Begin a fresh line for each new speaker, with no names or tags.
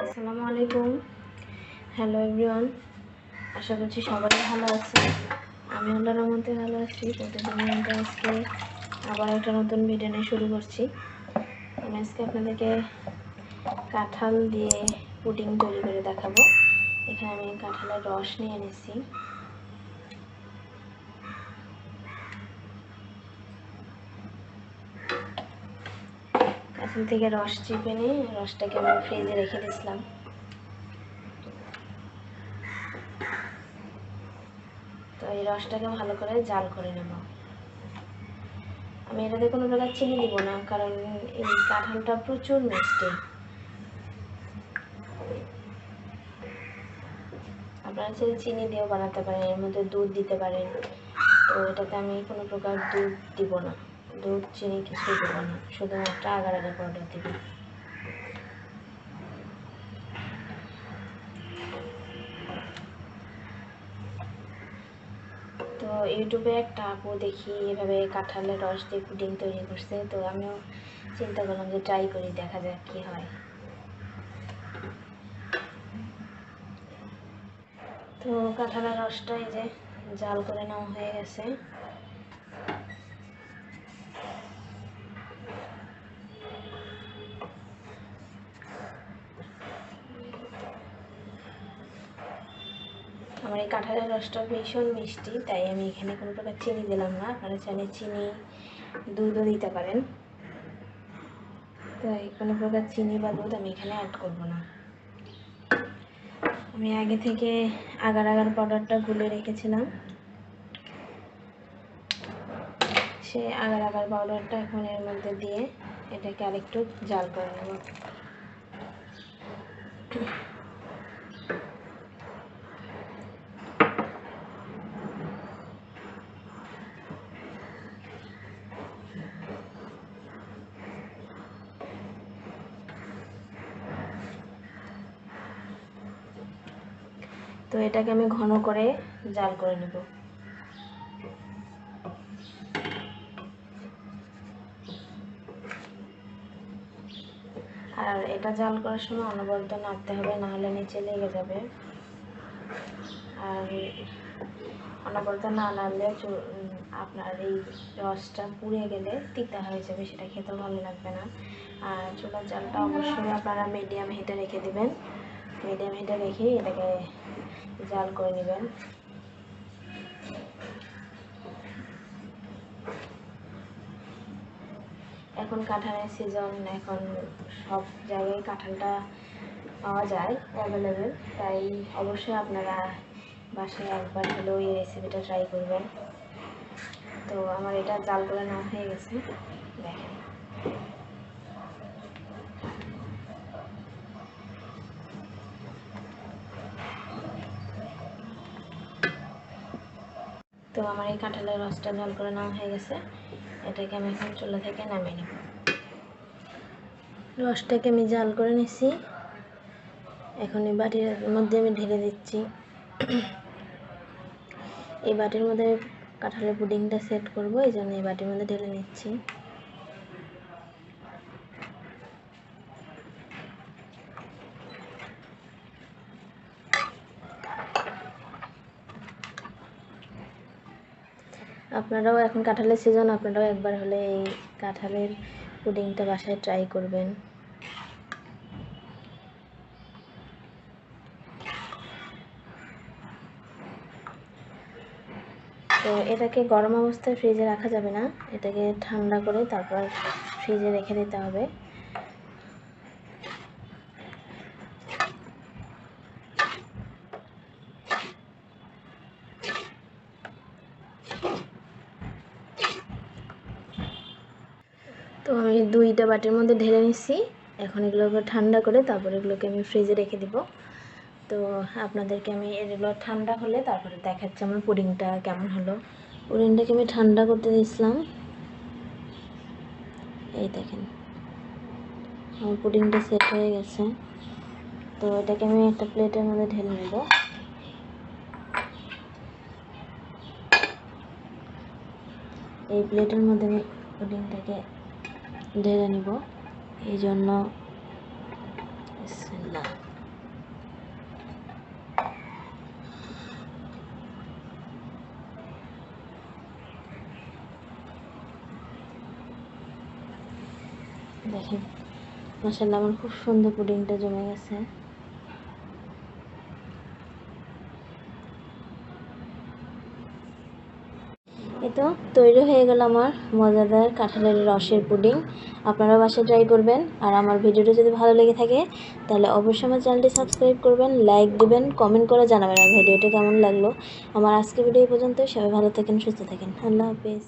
আসসালামু আলাইকুম। Hello everyone, আশা করছি সবাই ভালো আছে। আমি আল্লাহর রহমতে ভালো আছি। প্রতিদিনের মতো আজকে আবার একটা নতুন ভিডিও নিয়ে শুরু করছি। আমি আজকে আপনাদেরকে কাঁঠাল দিয়ে পুডিং তৈরি করে দেখাবো। এখানে আমি কাঁঠালের রস নিয়ে এনেছি। কাঁঠাল থেকে রস চিপে নিয়ে রসটাকে আমি ফ্রিজে রেখে দিয়েছিলাম। তো এই রসটাকে ভালো করে জাল করে নেব। আমি এটাতে কোনো প্রকার চিনি দিব না, কারণ এই কাঁঠালটা প্রচুর মিষ্টি। আপনারা চাইলে চিনি দিয়েও বানাতে পারেন, এর মধ্যে দুধ দিতে পারেন। তো এটাতে আমি কোনো প্রকার দুধ দিব না, দুধ চিনি কিছুই দেবো না, শুধুমাত্র আগার আগার পাউডার দিব। তো ইউটিউবে একটা আপু দেখি এভাবে কাঁঠালের রস দিয়ে পুডিং তৈরি করছে, তো আমিও চিন্তা করলাম যে ট্রাই করি, দেখা যাক কি হয়। তো কাঁঠালের রসটা এই যে জাল করে নেওয়া হয়ে গেছে। আমার এই কাঁঠালের রসটা ভীষণ মিষ্টি, তাই আমি এখানে কোনো প্রকার চিনি দিলাম না। আপনারা চাইলে চিনি দুধও দিতে পারেন, তাই কোনো প্রকার চিনি বা দুধ আমি এখানে অ্যাড করব না। আমি আগে থেকে আগার আগার পাউডারটা গুলে রেখেছিলাম, সেই আগার আগার পাউডারটা এখন এর মধ্যে দিয়ে এটাকে আরেকটু জাল করে নেব। তো এটাকে আমি ঘন করে জাল করে নেব। আর এটা জাল করার সময় অনবরত নাড়তে হবে, না হলে নিচে লেগে যাবে। আর অনবরত না নাড়লে আপনার এই রসটা পুড়ে গেলে তিতা হয়ে যাবে, সেটা খেতেও ভালো লাগবে না। আর চুলার জালটা অবশ্যই আপনারা মিডিয়াম হিটে রেখে দিবেন। মিডিয়াম হিটে রেখে এটাকে জাল করে নেবেন। এখন কাঁঠালের সিজন, এখন সব জায়গায় কাঁঠালটা পাওয়া যায় অ্যাভেলেবেল, তাই অবশ্যই আপনারা বাসায় একবার হলেও এই রেসিপিটা ট্রাই করবেন। তো আমার এটা জাল করে নেওয়া হয়ে গেছে, দেখেন। তো আমার এই কাঁঠালের রসটা জাল করে নেওয়া হয়ে গেছে, এটাকে আমি এখন চুলা থেকে নামিয়ে নেব। রসটাকে আমি জাল করে নিছি, এখন এই বাটির মধ্যে আমি ঢেলে দিচ্ছি। এই বাটির মধ্যে কাঁঠালের পুডিংটা সেট করব, এই জন্য এই বাটির মধ্যে ঢেলে নিচ্ছি। আপনারাও, এখন কাঁঠালের সিজন, আপনারাও একবার হলে এই কাঁঠালের পুডিংটা বাসায় ট্রাই করবেন। তো এটাকে গরম অবস্থায় ফ্রিজে রাখা যাবে না, এটাকে ঠান্ডা করে তারপর ফ্রিজে রেখে দিতে হবে। তো আমি দুইটা বাটির মধ্যে ঢেলে নিচ্ছি, এখন এগুলোকে ঠান্ডা করে তারপর এগুলোকে আমি ফ্রিজে রেখে দিব। তো আপনাদেরকে আমি এগুলো ঠান্ডা হলে তারপরে দেখাচ্ছি আমার পুডিংটা কেমন হলো। পুডিংটাকে আমি ঠান্ডা করতে দিয়েছিলাম, এই দেখেন আমার পুডিংটা সেট হয়ে গেছে। তো এটাকে আমি একটা প্লেটের মধ্যে ঢেলে নেব। এই প্লেটের মধ্যে আমি পুডিংটাকে ঢেলে নিব, এই জন্য বিসমিল্লাহ। দেখেন মাশাআল্লাহ আমার খুব সুন্দর পুডিংটা জমে গেছে। এই তো তৈরি হয়ে গেল আমার মজাদার কাঁঠালের রসের পুডিং। আপনারা বাসায় ট্রাই করবেন। আর আমার ভিডিওটা যদি ভালো লেগে থাকে তাহলে অবশ্যই আমার চ্যানেলটি সাবস্ক্রাইব করবেন, লাইক দিবেন, কমেন্ট করে জানাবেন আর ভিডিওটা কেমন লাগলো। আমার আজকের ভিডিও এই পর্যন্ত। সবাই ভালো থাকেন, সুস্থ থাকেন। আল্লাহ হাফেজ।